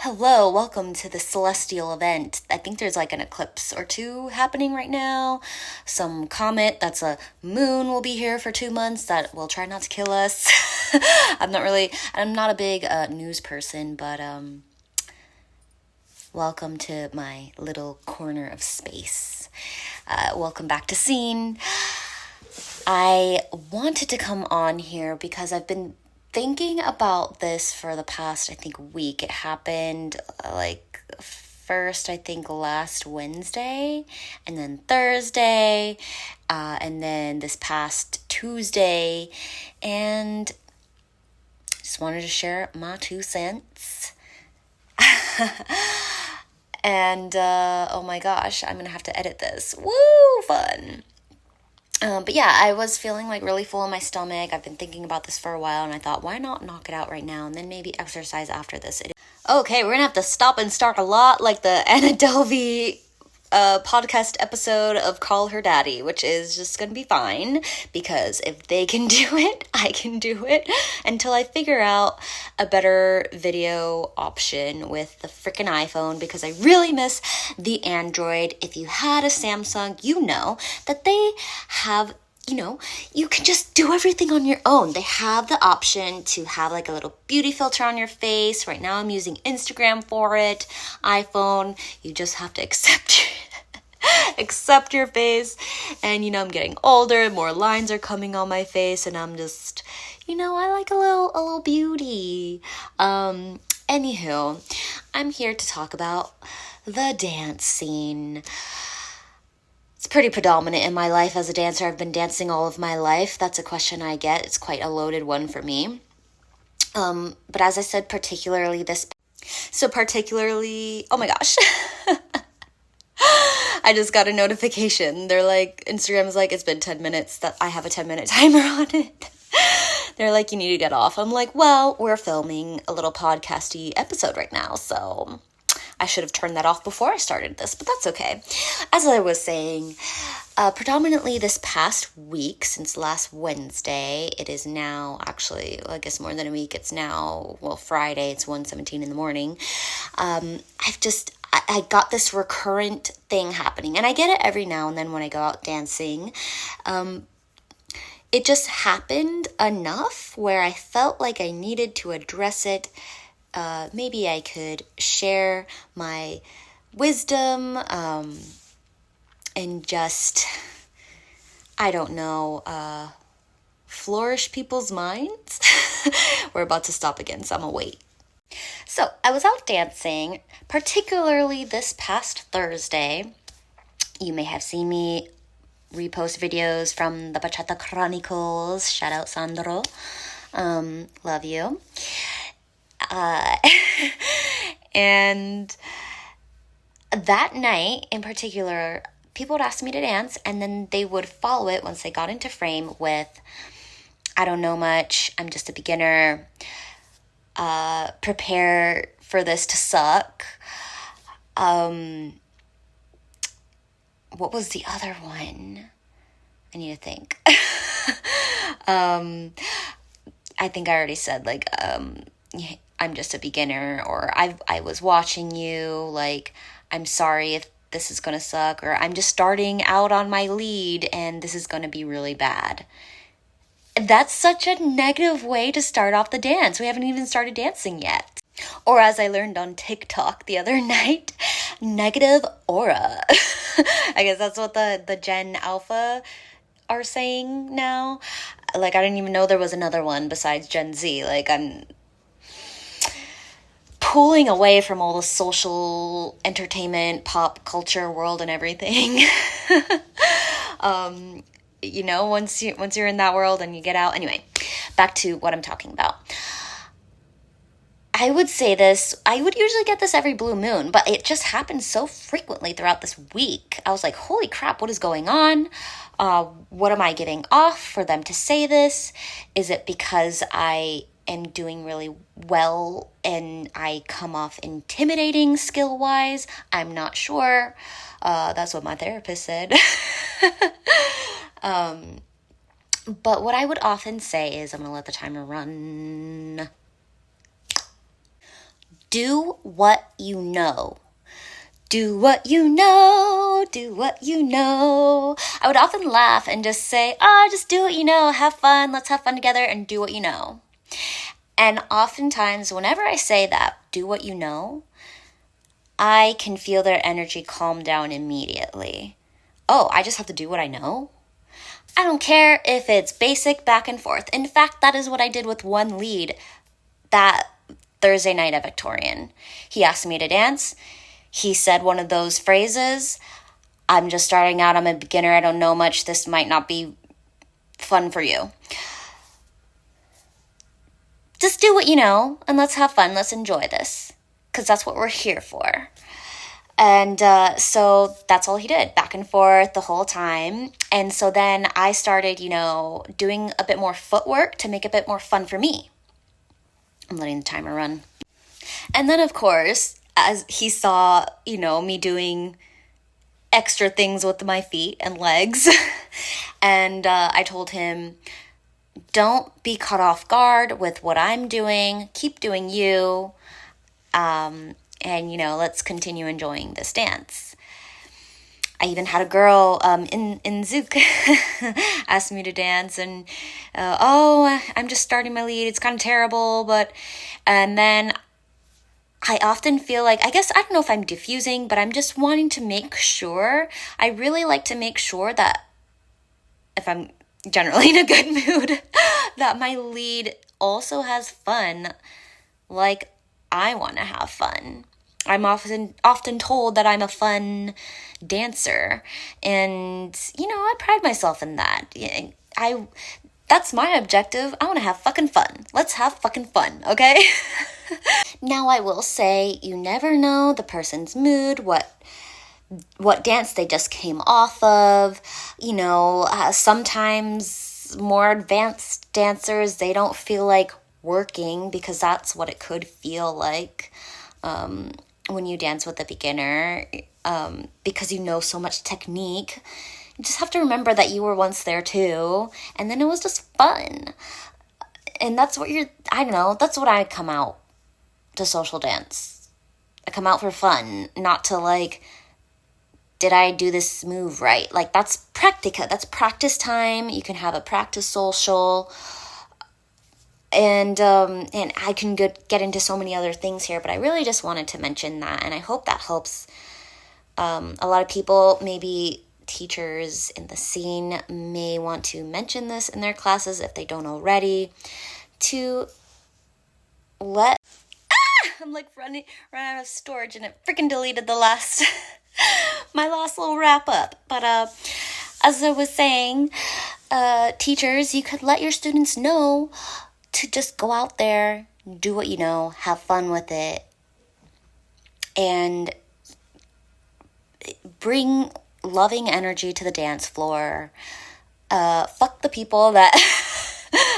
Hello, welcome to the celestial event. I think there's like an eclipse or two happening right now. Some comet that's a moon will be here for 2 months that will try not to kill us. I'm not a big news person, but welcome to my little corner of space. Welcome back to Scene. I wanted to come on here because I've been thinking about this for the past, I think, week. It happened first, I think, last Wednesday, and then Thursday, and then this past Tuesday, and just wanted to share my 2 cents. And oh my gosh, I'm gonna have to edit this. Woo, fun. But yeah, I was feeling like really full in my stomach. I've been thinking about this for a while, and I thought, why not knock it out right now and then maybe exercise after this? Okay, we're gonna have to stop and start a lot like the Anna Delvey podcast episode of Call Her Daddy, which is just gonna be fine because if they can do it, I can do it until I figure out a better video option with the freaking iPhone, because I really miss the Android. If you had a Samsung, you know that they have, you can just do everything on your own. They have the option to have like a little beauty filter on your face. Right now I'm using Instagram for it. iPhone, you just have to accept your face. And I'm getting older, more lines are coming on my face, and I'm just, I like a little beauty. Anywho, I'm here to talk about the dance scene. It's pretty predominant in my life as a dancer. I've been dancing all of my life. That's a question I get. It's quite a loaded one for me. But as I said, particularly, oh my gosh. I just got a notification. They're like, Instagram's like, it's been 10 minutes, that I have a 10-minute timer on it. They're like, you need to get off. I'm like, well, we're filming a little podcasty episode right now, so I should have turned that off before I started this, but that's okay. As I was saying, predominantly this past week, since last Wednesday, it is now actually, I guess more than a week, it's now, Friday, it's 1:17 in the morning. I got this recurrent thing happening, and I get it every now and then when I go out dancing. It just happened enough where I felt like I needed to address it. Maybe I could share my wisdom, and just, I don't know, flourish people's minds. We're about to stop again, so I'm gonna wait. So I was out dancing, particularly this past Thursday. You may have seen me repost videos from the Bachata Chronicles. Shout out Sandro. Love you. And that night in particular, people would ask me to dance, and then they would follow it once they got into frame with, I don't know much, I'm just a beginner, prepare for this to suck. What was the other one? I need to think. I think I already said, like, I'm just a beginner, or I was watching you, like, I'm sorry if this is gonna suck, or I'm just starting out on my lead and this is gonna be really bad. That's such a negative way to start off the dance. We haven't even started dancing yet. Or as I learned on TikTok the other night, negative aura. I guess that's what the Gen Alpha are saying now. Like, I didn't even know there was another one besides Gen Z. Like, I'm pulling away from all the social entertainment, pop culture world and everything. Once you're in that world and you get out. Anyway, back to what I'm talking about. I would say this, I would usually get this every blue moon, but it just happened so frequently throughout this week. I was like, holy crap, what is going on? What am I giving off for them to say this? Is it because I am doing really well and I come off intimidating skill-wise? I'm not sure. That's what my therapist said. But what I would often say is, I'm going to let the timer run. Do what you know. Do what you know, do what you know. I would often laugh and just say, just do what you know, have fun, let's have fun together, and do what you know. And oftentimes, whenever I say that, do what you know, I can feel their energy calm down immediately. Oh, I just have to do what I know? I don't care if it's basic back and forth. In fact, that is what I did with one lead that Thursday night at Victorian. He asked me to dance. He said one of those phrases, I'm just starting out, I'm a beginner, I don't know much, this might not be fun for you. Just do what you know, and let's have fun, let's enjoy this, because that's what we're here for. And so that's all he did, back and forth the whole time. And so then I started, doing a bit more footwork to make it a bit more fun for me. I'm letting the timer run. And then, of course, as he saw, me doing extra things with my feet and legs, and I told him, don't be caught off guard with what I'm doing. Keep doing you. And, let's continue enjoying this dance. I even had a girl in Zouk ask me to dance, and I'm just starting my lead. It's kind of terrible, and then I often feel like, I don't know if I'm diffusing, but I'm just wanting to make sure. I really like to make sure that if I'm generally in a good mood, that my lead also has fun like I want to have fun. I'm often told that I'm a fun dancer, and I pride myself in that. That's my objective. I want to have fucking fun. Let's have fucking fun, okay? Now, I will say, you never know the person's mood, what dance they just came off of. Sometimes more advanced dancers, they don't feel like working, because that's what it could feel like when you dance with a beginner, because you know so much technique. You just have to remember that you were once there too, and then it was just fun. And that's what that's what I come out to social dance. I come out for fun, not to did I do this move right? That's practica, that's practice time. You can have a practice social. And I can get into so many other things here, but I really just wanted to mention that, and I hope that helps a lot of people. Maybe teachers in the scene may want to mention this in their classes if they don't already, to let... I'm running out of storage, and it freaking deleted the last... my last little wrap up. But as I was saying, teachers, you could let your students know to just go out there, do what you know, have fun with it, and bring loving energy to the dance floor. Fuck the people that...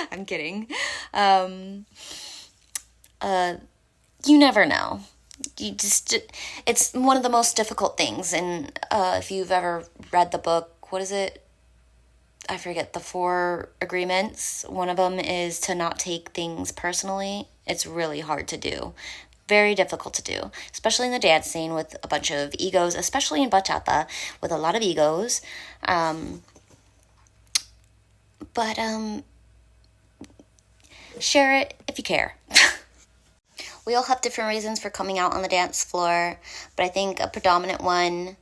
I'm kidding. You never know. It's one of the most difficult things, and if you've ever read the book, what is it? I forget, the 4 agreements. One of them is to not take things personally. It's really hard to do. Very difficult to do, especially in the dance scene with a bunch of egos, especially in bachata with a lot of egos. But share it if you care. We all have different reasons for coming out on the dance floor, but I think a predominant one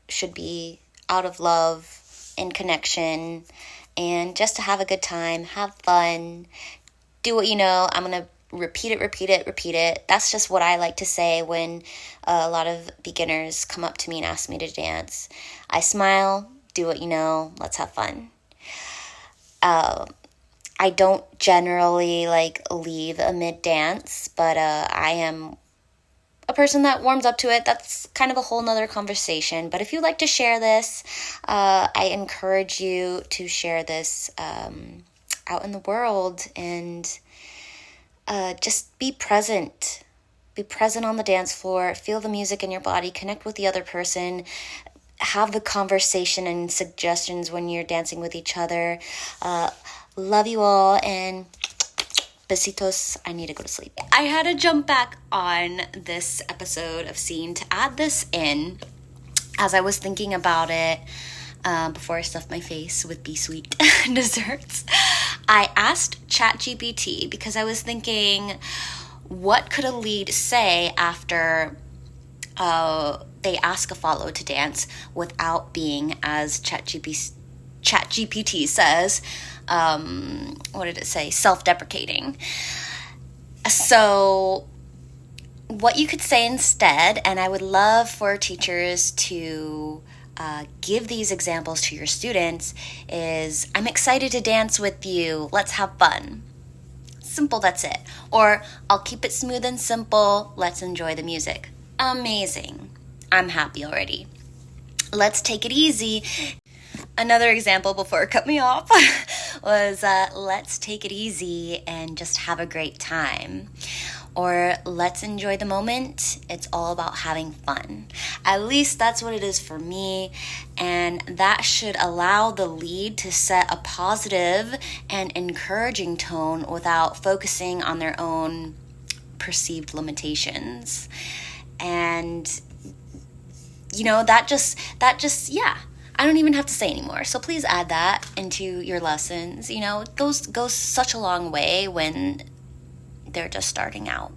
should be out of love and connection, and just to have a good time, have fun, do what you know. I'm going to repeat it. That's just what I like to say when a lot of beginners come up to me and ask me to dance. I smile, do what you know, let's have fun. I don't generally leave a mid-dance, but I am a person that warms up to it. That's kind of a whole nother conversation. But if you'd like to share this, I encourage you to share this out in the world, and just be present. Be present on the dance floor. Feel the music in your body. Connect with the other person. Have the conversation and suggestions when you're dancing with each other. Love you all, and Besitos, I need to go to sleep. I had to jump back on this episode of Scene to add this in as I was thinking about it before I stuffed my face with Be Sweet desserts. I asked ChatGPT because I was thinking, what could a lead say after they ask a follow to dance without being, as ChatGPT says, what did it say? Self-deprecating. So what you could say instead, and I would love for teachers to give these examples to your students, is, I'm excited to dance with you. Let's have fun. Simple, that's it. Or, I'll keep it smooth and simple. Let's enjoy the music. Amazing. I'm happy already. Let's take it easy. Another example before it cut me off was let's take it easy and just have a great time. Or let's enjoy the moment. It's all about having fun. At least that's what it is for me. And that should allow the lead to set a positive and encouraging tone without focusing on their own perceived limitations. And, that just, yeah. I don't even have to say anymore. So please add that into your lessons. It goes such a long way when they're just starting out.